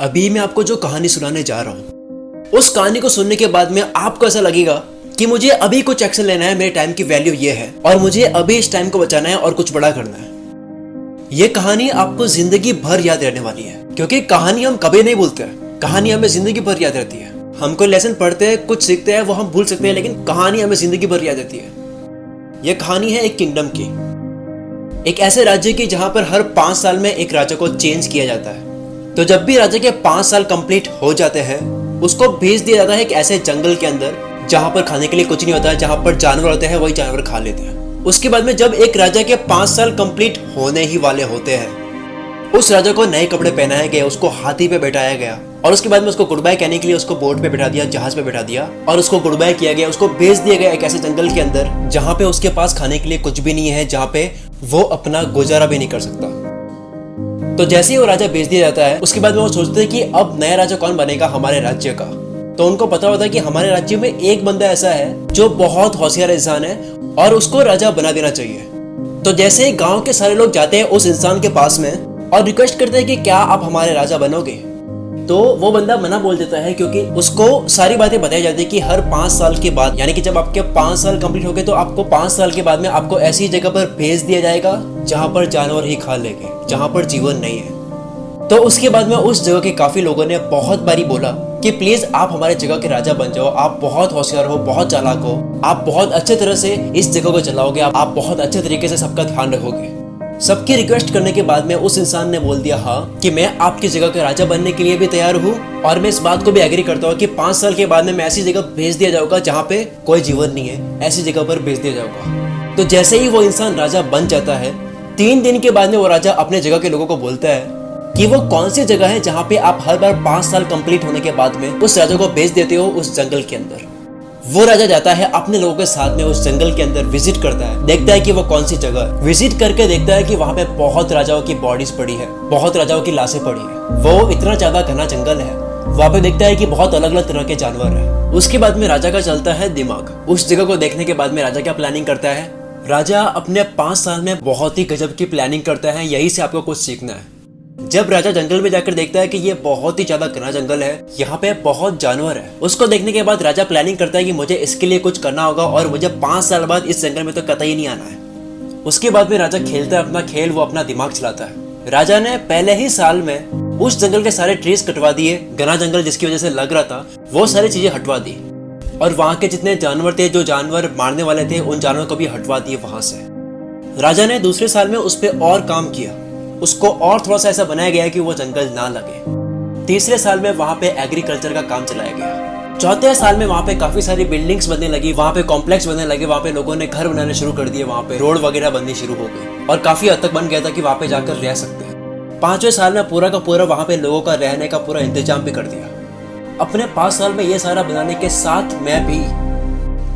अभी मैं आपको जो कहानी सुनाने जा रहा हूँ, उस कहानी को सुनने के बाद में आपको ऐसा लगेगा कि मुझे अभी कुछ एक्शन लेना है, मेरे टाइम की वैल्यू ये है और मुझे अभी इस टाइम को बचाना है और कुछ बड़ा करना है। ये कहानी आपको जिंदगी भर याद रहने वाली है, क्योंकि कहानी हम कभी नहीं भूलते हैं। कहानी हमें जिंदगी भर याद रहती है। हम कोई लेसन पढ़ते हैं, कुछ सीखते हैं, वो हम भूल सकते हैं, लेकिन कहानी हमें जिंदगी भर याद रहती है। यह कहानी है एक किंगडम की, एक ऐसे राज्य की जहां पर हर 5 साल में एक राजा को चेंज किया जाता है। तो जब भी राजा के 5 साल कंप्लीट हो जाते हैं, उसको भेज दिया जाता है एक ऐसे जंगल के अंदर जहां पर खाने के लिए कुछ नहीं होता है, जहां पर जानवर होते हैं, वही जानवर खा लेते हैं। उसके बाद में जब एक राजा के 5 साल कंप्लीट होने ही वाले होते हैं, उस राजा को नए कपड़े पहनाए गए, उसको हाथी पे बैठाया गया और उसके बाद में उसको गुड बाय कहने के लिए उसको बोट पे बैठा दिया, जहाज पे बैठा दिया और उसको गुड बाय किया गया। उसको भेज दिया गया एक ऐसे जंगल के अंदर जहां पे उसके पास खाने के लिए कुछ भी नहीं है, जहां पे वो अपना गुजारा भी नहीं कर सकता। तो जैसे ही वो राजा भेज दिया जाता है, उसके बाद में वो सोचते हैं कि अब नया राजा कौन बनेगा हमारे राज्य का। तो उनको पता होता है कि हमारे राज्य में एक बंदा ऐसा है जो बहुत होशियार इंसान है और उसको राजा बना देना चाहिए। तो जैसे ही गांव के सारे लोग जाते हैं उस इंसान के पास में और रिक्वेस्ट करते हैं कि क्या आप हमारे राजा बनोगे, तो वो बंदा मना बोल देता है, क्योंकि उसको सारी बातें बताई जाती है कि हर 5 साल के बाद, यानी कि जब आपके 5 साल कंप्लीट हो गए, तो आपको 5 साल के बाद में आपको ऐसी जगह पर भेज दिया जाएगा जहां पर जानवर ही खा लेंगे, जहां पर जीवन नहीं है। तो उसके बाद में उस जगह के काफी लोगों ने बहुत बारी बोला कि प्लीज आप हमारे जगह के राजा बन जाओ, आप बहुत होशियार हो, बहुत चालाक हो, आप बहुत अच्छे तरह से इस जगह को चलाओगे, आप बहुत अच्छे तरीके से सबका ध्यान रखोगे। सबकी रिक्वेस्ट करने के बाद में उस इंसान ने बोल दिया हाँ कि मैं आपकी जगह का राजा बनने के लिए भी तैयार हूँ और मैं इस बात को भी एग्री करता हूँ कि 5 साल के बाद में मैं ऐसी जगह भेज दिया जाऊंगा जहाँ पे कोई जीवन नहीं है, ऐसी जगह पर भेज दिया जाऊंगा। तो जैसे ही वो इंसान राजा बन जाता है, 3 दिन के बाद में वो राजा अपने जगह के लोगों को बोलता है कि वो कौन सी जगह है जहाँ पे आप हर बार 5 साल कंप्लीट होने के बाद में उस राजा को भेज देते हो उस जंगल के अंदर। वो राजा जाता है अपने लोगों के साथ में उस जंगल के अंदर, विजिट करता है, देखता है कि वो कौन सी जगह है। विजिट करके देखता है कि वहाँ पे बहुत राजाओं की बॉडीज पड़ी है, बहुत राजाओं की लाशें पड़ी है। वो इतना ज्यादा घना जंगल है, वहाँ पे देखता है कि बहुत अलग अलग तरह के जानवर है। उसके बाद में राजा का चलता है दिमाग। उस जगह को देखने के बाद में राजा क्या प्लानिंग करता है, राजा अपने 5 साल में बहुत ही गजब की प्लानिंग करता है। यही से आपको कुछ सीखना है। जब राजा जंगल में जाकर देखता है कि ये बहुत ही ज्यादा घना जंगल है, यहाँ पे बहुत जानवर है, उसको देखने के बाद राजा प्लानिंग करता है कि मुझे इसके लिए कुछ करना होगा और मुझे 5 साल बाद इस जंगल में तो कतई नहीं आना है। उसके बाद में राजा खेलता है अपना खेल, वो अपना दिमाग चलाता है। राजा ने पहले ही साल में उस जंगल के सारे ट्रीज कटवा दिए, घना जंगल जिसकी वजह से लग रहा था, वो सारी चीजें हटवा दी और वहां के जितने जानवर थे, जो जानवर मारने वाले थे, उन जानवरों को भी हटवा दिए वहां से। राजा ने दूसरे साल में उस पर और काम किया, उसको और थोड़ा सा ऐसा बनाया गया कि वो जंगल ना लगे। तीसरे साल में वहां पे एग्रीकल्चर का काम चलाया गया। चौथे साल में वहां पे काफी सारी बिल्डिंग्स बनने लगी, वहां पे कॉम्प्लेक्स बनने लगे, वहां पे लोगों ने घर बनाने शुरू कर दिए, वहां पे रोड वगैरह बननी शुरू हो गई और काफी हद तक बन गया था कि वहां पे जाकर रह सकते हैं। 5वें साल में पूरा का पूरा वहां पे लोगों का रहने का पूरा इंतजाम भी कर दिया। अपने 5 साल में ये सारा बनाने के साथ में भी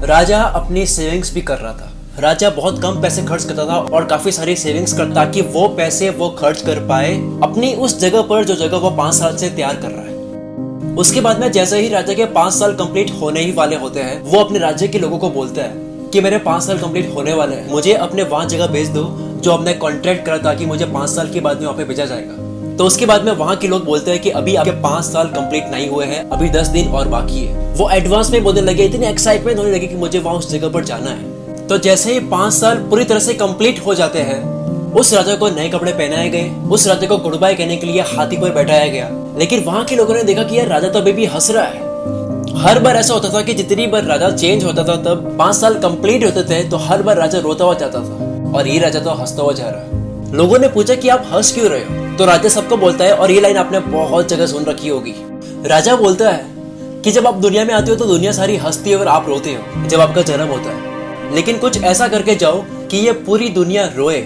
राजा अपनी सेविंग्स भी कर रहा था। राजा बहुत कम पैसे खर्च करता था और काफी सारी सेविंग्स करता, ताकि वो पैसे वो खर्च कर पाए अपनी उस जगह पर जो जगह वो 5 साल से तैयार कर रहा है। उसके बाद में जैसे ही राजा के 5 साल कंप्लीट होने ही वाले होते हैं, वो अपने राज्य के लोगों को बोलता है कि मेरे 5 साल कंप्लीट होने वाले हैं, मुझे अपने वहां जगह भेज दो जो हमने कॉन्ट्रैक्ट करा था कि मुझे 5 साल के बाद में वहां पे भेजा जाएगा। तो उसके बाद में वहां के लोग बोलते हैं कि अभी आपके 5 साल कंप्लीट नहीं हुए हैं, अभी 10 दिन और बाकी है। वो एडवांस में बोलने लगे, इतनी एक्साइटमेंट होने लगी कि मुझे वहां उस जगह पर जाना है। तो जैसे ही 5 साल पूरी तरह से कंप्लीट हो जाते हैं, उस राजा को नए कपड़े पहनाए गए, उस राजा को गुड बाय कहने के लिए हाथी पर बैठाया गया। लेकिन वहां के लोगों ने देखा कि यार राजा तो अभी भी हंस रहा है। हर बार ऐसा होता था कि जितनी बार राजा चेंज होता था, तब 5 साल कंप्लीट होते थे तो हर बार राजा रोता हुआ जाता था और ये राजा तो हंसता हुआ जा रहा है। लोगों ने पूछा कि आप हंस क्यों रहे हो, तो राजा सबको बोलता है, और ये लाइन आपने बहुत जगह सुन रखी होगी। राजा बोलता है कि जब आप दुनिया में आते हो तो दुनिया सारी हंसती है और आप रोते हो जब आपका जन्म होता है, लेकिन कुछ ऐसा करके जाओ कि ये पूरी दुनिया रोए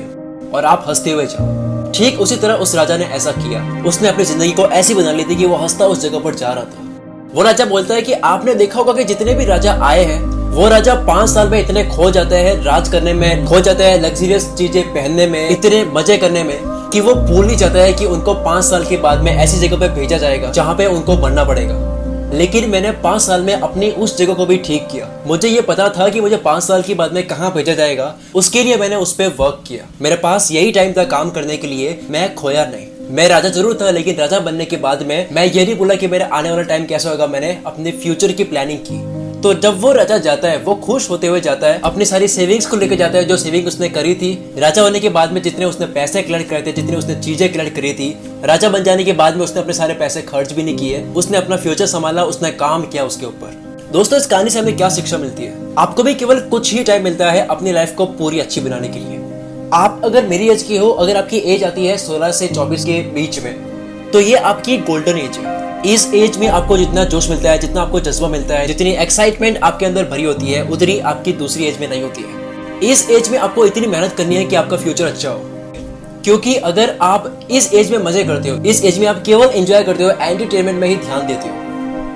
और आप हंसते हुए जाओ। ठीक उसी तरह उस राजा ने ऐसा किया। उसने अपनी जिंदगी को ऐसी बना ली थी कि वो हंसता उस जगह पर जा रहा था। वो राजा बोलता है कि आपने देखा होगा कि जितने भी राजा आए हैं, वो राजा 5 साल में इतने खो जाते हैं, राज करने में खो जाते हैं, लग्जरियस चीजें पहनने में, इतने मजे करने में, कि वो भूल ही जाता है कि उनको 5 साल के बाद में ऐसी जगह पे भेजा जाएगा जहाँ पे उनको मरना पड़ेगा। लेकिन मैंने 5 साल में अपनी उस जगह को भी ठीक किया। मुझे ये पता था कि मुझे 5 साल के बाद में कहाँ भेजा जाएगा, उसके लिए मैंने उस पर वर्क किया। मेरे पास यही टाइम था काम करने के लिए, मैं खोया नहीं। मैं राजा जरूर था, लेकिन राजा बनने के बाद में मैं ये नहीं बोला कि मेरा आने वाला टाइम कैसा होगा। मैंने अपने फ्यूचर की प्लानिंग की। तो जब वो राजा जाता है, वो खुश होते हुए जाता है, अपनी सारी सेविंग्स को लेकर जाता है, जो सेविंग उसने करी थी राजा होने के बाद में, जितने उसने पैसे कलेक्ट करे थे, जितनी उसने चीजें कलेक्ट करी थी। राजा बन जाने के बाद में उसने अपने सारे पैसे खर्च भी नहीं किए, उसने अपना फ्यूचर संभाला, उसने काम किया उसके ऊपर। दोस्तों, इस कहानी से हमें क्या शिक्षा मिलती है? आपको भी केवल कुछ ही टाइम मिलता है अपनी लाइफ को पूरी अच्छी बनाने के लिए। आप अगर मेरी एज के हो, अगर आपकी एज आती है 16 से 24 के बीच में, तो ये आपकी गोल्डन एज है। इस एज में आपको जितना जोश मिलता है, जितना आपको जज्बा मिलता है, जितनी एक्साइटमेंट आपके अंदर भरी होती है, उतनी आपकी दूसरी एज में नहीं होती है। इस एज में आपको इतनी मेहनत करनी है कि आपका फ्यूचर अच्छा हो। क्योंकि अगर आप इस एज में मजे करते हो, इस एज में आप केवल एंजॉय करते हो, एंटरटेनमेंट में ही ध्यान देते हो,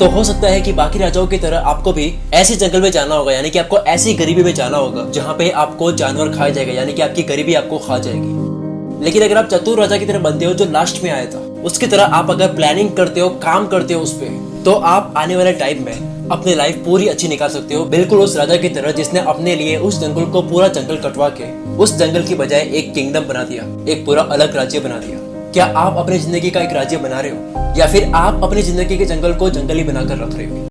तो हो सकता है कि बाकी राजाओं की तरह आपको भी ऐसे जंगल में जाना होगा, यानी कि आपको ऐसी गरीबी में जाना होगा जहां पे आपको जानवर खाया जाएगा, यानी कि आपकी गरीबी आपको खा जाएगी। लेकिन अगर आप चतुर राजा की तरह बनते हो, जो लास्ट में आया था, उसकी तरह आप अगर प्लानिंग करते हो, काम करते हो उस पे, तो आप आने वाले टाइम में अपनी लाइफ पूरी अच्छी निकाल सकते हो। बिल्कुल उस राजा की तरह जिसने अपने लिए उस जंगल को पूरा जंगल कटवा के उस जंगल की बजाय एक किंगडम बना दिया, एक पूरा अलग राज्य बना दिया। क्या आप अपनी जिंदगी का एक राज्य बना रहे हो, या फिर आप अपनी जिंदगी के जंगल को जंगल ही बनाकर रख रहे हो?